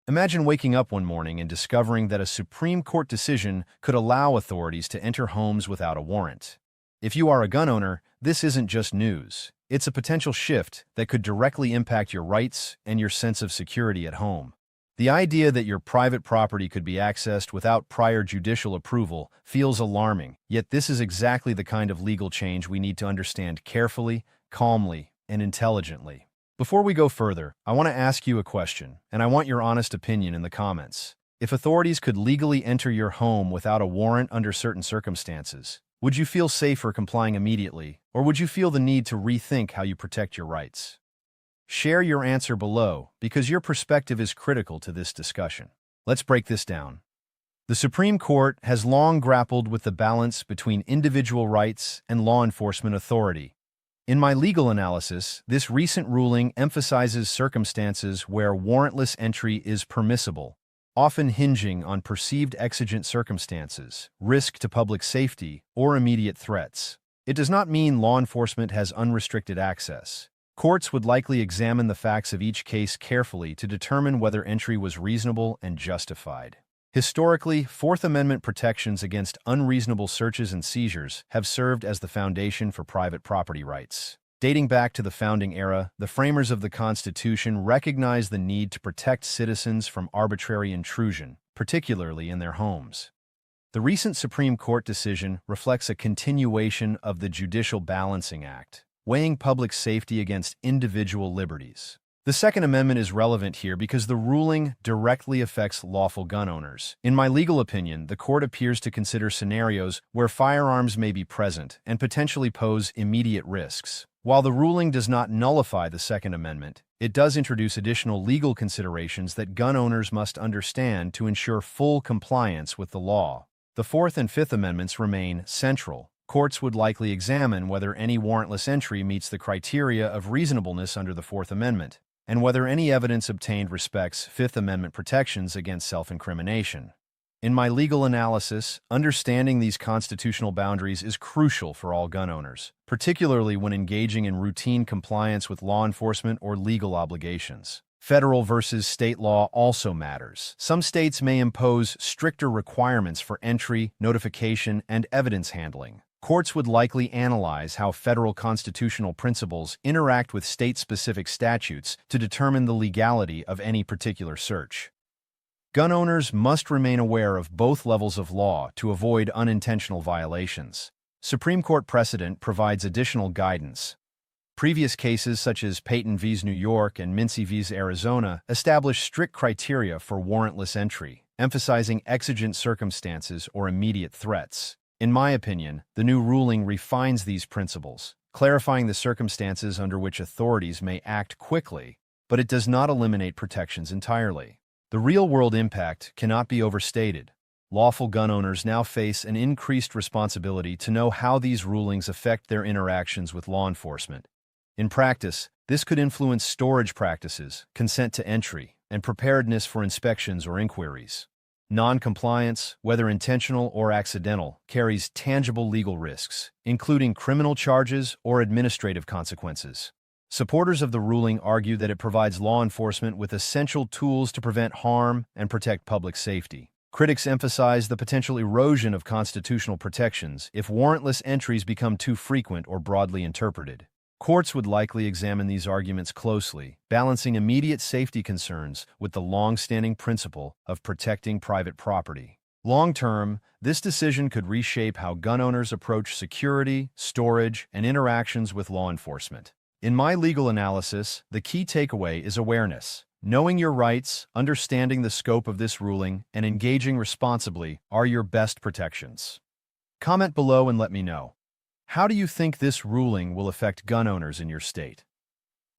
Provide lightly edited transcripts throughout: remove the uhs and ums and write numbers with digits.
Imagine waking up one morning and discovering that a Supreme Court decision could allow authorities to enter homes without a warrant. If you are a gun owner, this isn't just news. It's a potential shift that could directly impact your rights and your sense of security at home. The idea that your private property could be accessed without prior judicial approval feels alarming, yet this is exactly the kind of legal change we need to understand carefully, calmly, and intelligently. Before we go further, I want to ask you a question, and I want your honest opinion in the comments. If authorities could legally enter your home without a warrant under certain circumstances, would you feel safer complying immediately, or would you feel the need to rethink how you protect your rights? Share your answer below, because your perspective is critical to this discussion. Let's break this down. The Supreme Court has long grappled with the balance between individual rights and law enforcement authority. In my legal analysis, this recent ruling emphasizes circumstances where warrantless entry is permissible, often hinging on perceived exigent circumstances, risk to public safety, or immediate threats. It does not mean law enforcement has unrestricted access. Courts would likely examine the facts of each case carefully to determine whether entry was reasonable and justified. Historically, Fourth Amendment protections against unreasonable searches and seizures have served as the foundation for private property rights. Dating back to the founding era, the framers of the Constitution recognized the need to protect citizens from arbitrary intrusion, particularly in their homes. The recent Supreme Court decision reflects a continuation of the Judicial Balancing Act, weighing public safety against individual liberties. The Second Amendment is relevant here because the ruling directly affects lawful gun owners. In my legal opinion, the court appears to consider scenarios where firearms may be present and potentially pose immediate risks. While the ruling does not nullify the Second Amendment, it does introduce additional legal considerations that gun owners must understand to ensure full compliance with the law. The Fourth and Fifth Amendments remain central. Courts would likely examine whether any warrantless entry meets the criteria of reasonableness under the Fourth Amendment, and whether any evidence obtained respects Fifth Amendment protections against self-incrimination. In my legal analysis, understanding these constitutional boundaries is crucial for all gun owners, particularly when engaging in routine compliance with law enforcement or legal obligations. Federal versus state law also matters. Some states may impose stricter requirements for entry, notification, and evidence handling. Courts would likely analyze how federal constitutional principles interact with state-specific statutes to determine the legality of any particular search. Gun owners must remain aware of both levels of law to avoid unintentional violations. Supreme Court precedent provides additional guidance. Previous cases such as Payton v. New York and Mincy v. Arizona established strict criteria for warrantless entry, emphasizing exigent circumstances or immediate threats. In my opinion, the new ruling refines these principles, clarifying the circumstances under which authorities may act quickly, but it does not eliminate protections entirely. The real-world impact cannot be overstated. Lawful gun owners now face an increased responsibility to know how these rulings affect their interactions with law enforcement. In practice, this could influence storage practices, consent to entry, and preparedness for inspections or inquiries. Non-compliance, whether intentional or accidental, carries tangible legal risks, including criminal charges or administrative consequences. Supporters of the ruling argue that it provides law enforcement with essential tools to prevent harm and protect public safety. Critics emphasize the potential erosion of constitutional protections if warrantless entries become too frequent or broadly interpreted. Courts would likely examine these arguments closely, balancing immediate safety concerns with the long-standing principle of protecting private property. Long-term, this decision could reshape how gun owners approach security, storage, and interactions with law enforcement. In my legal analysis, the key takeaway is awareness. Knowing your rights, understanding the scope of this ruling, and engaging responsibly are your best protections. Comment below and let me know. How do you think this ruling will affect gun owners in your state?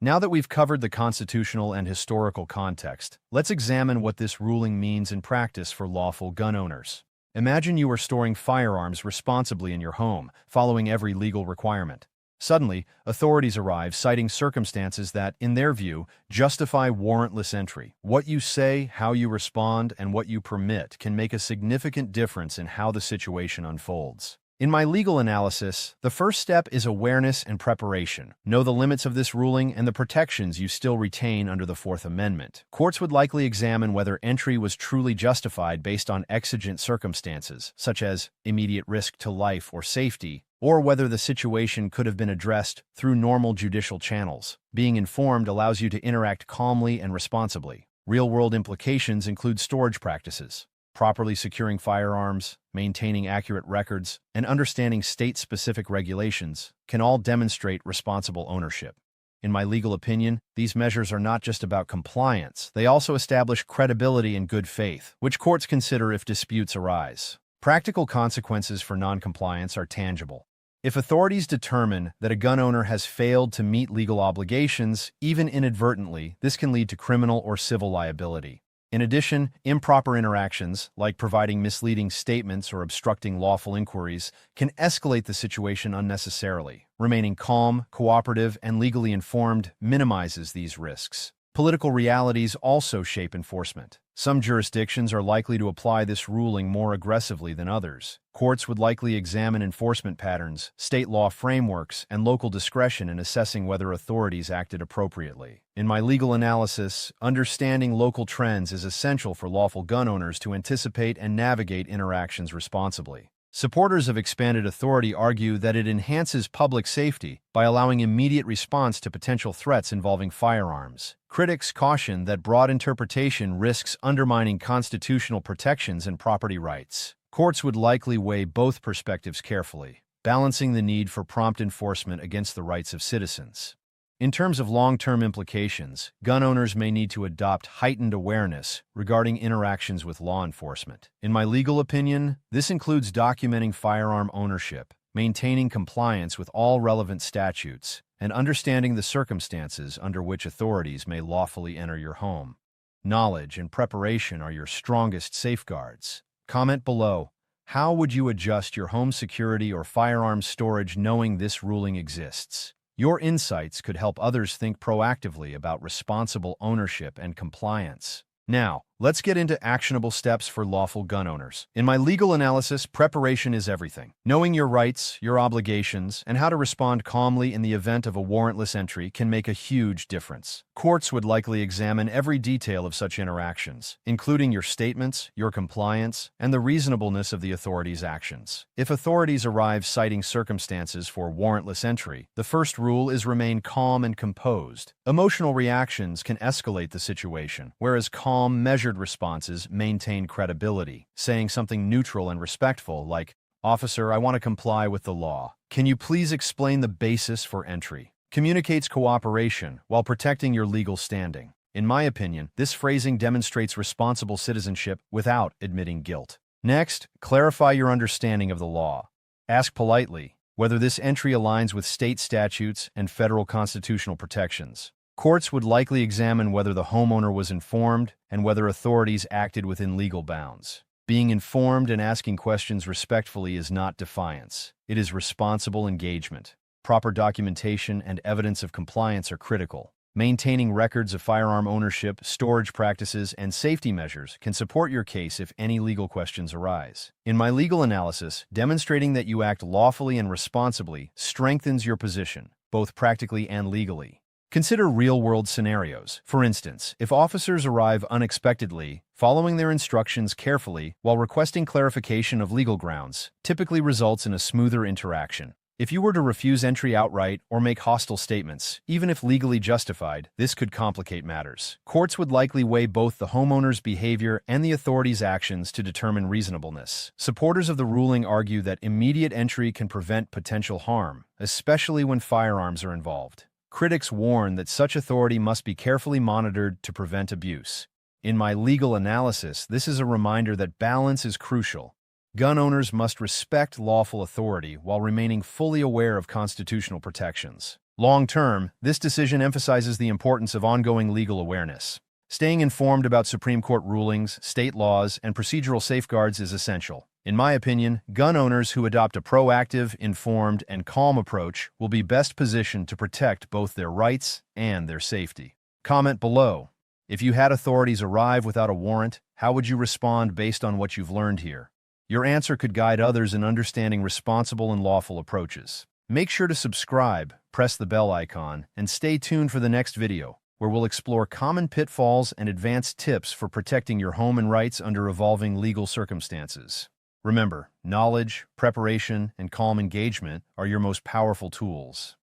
Now that we've covered the constitutional and historical context, let's examine what this ruling means in practice for lawful gun owners. Imagine you are storing firearms responsibly in your home, following every legal requirement. Suddenly, authorities arrive citing circumstances that, in their view, justify warrantless entry. What you say, how you respond, and what you permit can make a significant difference in how the situation unfolds. In my legal analysis, the first step is awareness and preparation. Know the limits of this ruling and the protections you still retain under the Fourth Amendment. Courts would likely examine whether entry was truly justified based on exigent circumstances, such as immediate risk to life or safety, or whether the situation could have been addressed through normal judicial channels. Being informed allows you to interact calmly and responsibly. Real-world implications include storage practices. Properly securing firearms, maintaining accurate records, and understanding state-specific regulations can all demonstrate responsible ownership. In my legal opinion, these measures are not just about compliance, they also establish credibility and good faith, which courts consider if disputes arise. Practical consequences for noncompliance are tangible. If authorities determine that a gun owner has failed to meet legal obligations, even inadvertently, this can lead to criminal or civil liability. In addition, improper interactions, like providing misleading statements or obstructing lawful inquiries, can escalate the situation unnecessarily. Remaining calm, cooperative, and legally informed minimizes these risks. Political realities also shape enforcement. Some jurisdictions are likely to apply this ruling more aggressively than others. Courts would likely examine enforcement patterns, state law frameworks, and local discretion in assessing whether authorities acted appropriately. In my legal analysis, understanding local trends is essential for lawful gun owners to anticipate and navigate interactions responsibly. Supporters of expanded authority argue that it enhances public safety by allowing immediate response to potential threats involving firearms. Critics caution that broad interpretation risks undermining constitutional protections and property rights. Courts would likely weigh both perspectives carefully, balancing the need for prompt enforcement against the rights of citizens. In terms of long-term implications, gun owners may need to adopt heightened awareness regarding interactions with law enforcement. In my legal opinion, this includes documenting firearm ownership, maintaining compliance with all relevant statutes, and understanding the circumstances under which authorities may lawfully enter your home. Knowledge and preparation are your strongest safeguards. Comment below, how would you adjust your home security or firearms storage knowing this ruling exists? Your insights could help others think proactively about responsible ownership and compliance. Now, let's get into actionable steps for lawful gun owners. In my legal analysis, preparation is everything. Knowing your rights, your obligations, and how to respond calmly in the event of a warrantless entry can make a huge difference. Courts would likely examine every detail of such interactions, including your statements, your compliance, and the reasonableness of the authorities' actions. If authorities arrive citing circumstances for warrantless entry, the first rule is remain calm and composed. Emotional reactions can escalate the situation, whereas calm, measured responses maintain credibility. Saying something neutral and respectful like, "Officer, I want to comply with the law. Can you please explain the basis for entry?" communicates cooperation while protecting your legal standing. In my opinion, this phrasing demonstrates responsible citizenship without admitting guilt. Next, clarify your understanding of the law. Ask politely whether this entry aligns with state statutes and federal constitutional protections. Courts would likely examine whether the homeowner was informed and whether authorities acted within legal bounds. Being informed and asking questions respectfully is not defiance. It is responsible engagement. Proper documentation and evidence of compliance are critical. Maintaining records of firearm ownership, storage practices, and safety measures can support your case if any legal questions arise. In my legal analysis, demonstrating that you act lawfully and responsibly strengthens your position, both practically and legally. Consider real-world scenarios. For instance, if officers arrive unexpectedly, following their instructions carefully while requesting clarification of legal grounds typically results in a smoother interaction. If you were to refuse entry outright or make hostile statements, even if legally justified, this could complicate matters. Courts would likely weigh both the homeowner's behavior and the authorities' actions to determine reasonableness. Supporters of the ruling argue that immediate entry can prevent potential harm, especially when firearms are involved. Critics warn that such authority must be carefully monitored to prevent abuse. In my legal analysis, this is a reminder that balance is crucial. Gun owners must respect lawful authority while remaining fully aware of constitutional protections. Long-term, this decision emphasizes the importance of ongoing legal awareness. Staying informed about Supreme Court rulings, state laws, and procedural safeguards is essential. In my opinion, gun owners who adopt a proactive, informed, and calm approach will be best positioned to protect both their rights and their safety. Comment below. If you had authorities arrive without a warrant, how would you respond based on what you've learned here? Your answer could guide others in understanding responsible and lawful approaches. Make sure to subscribe, press the bell icon, and stay tuned for the next video, where we'll explore common pitfalls and advanced tips for protecting your home and rights under evolving legal circumstances. Remember, knowledge, preparation, and calm engagement are your most powerful tools.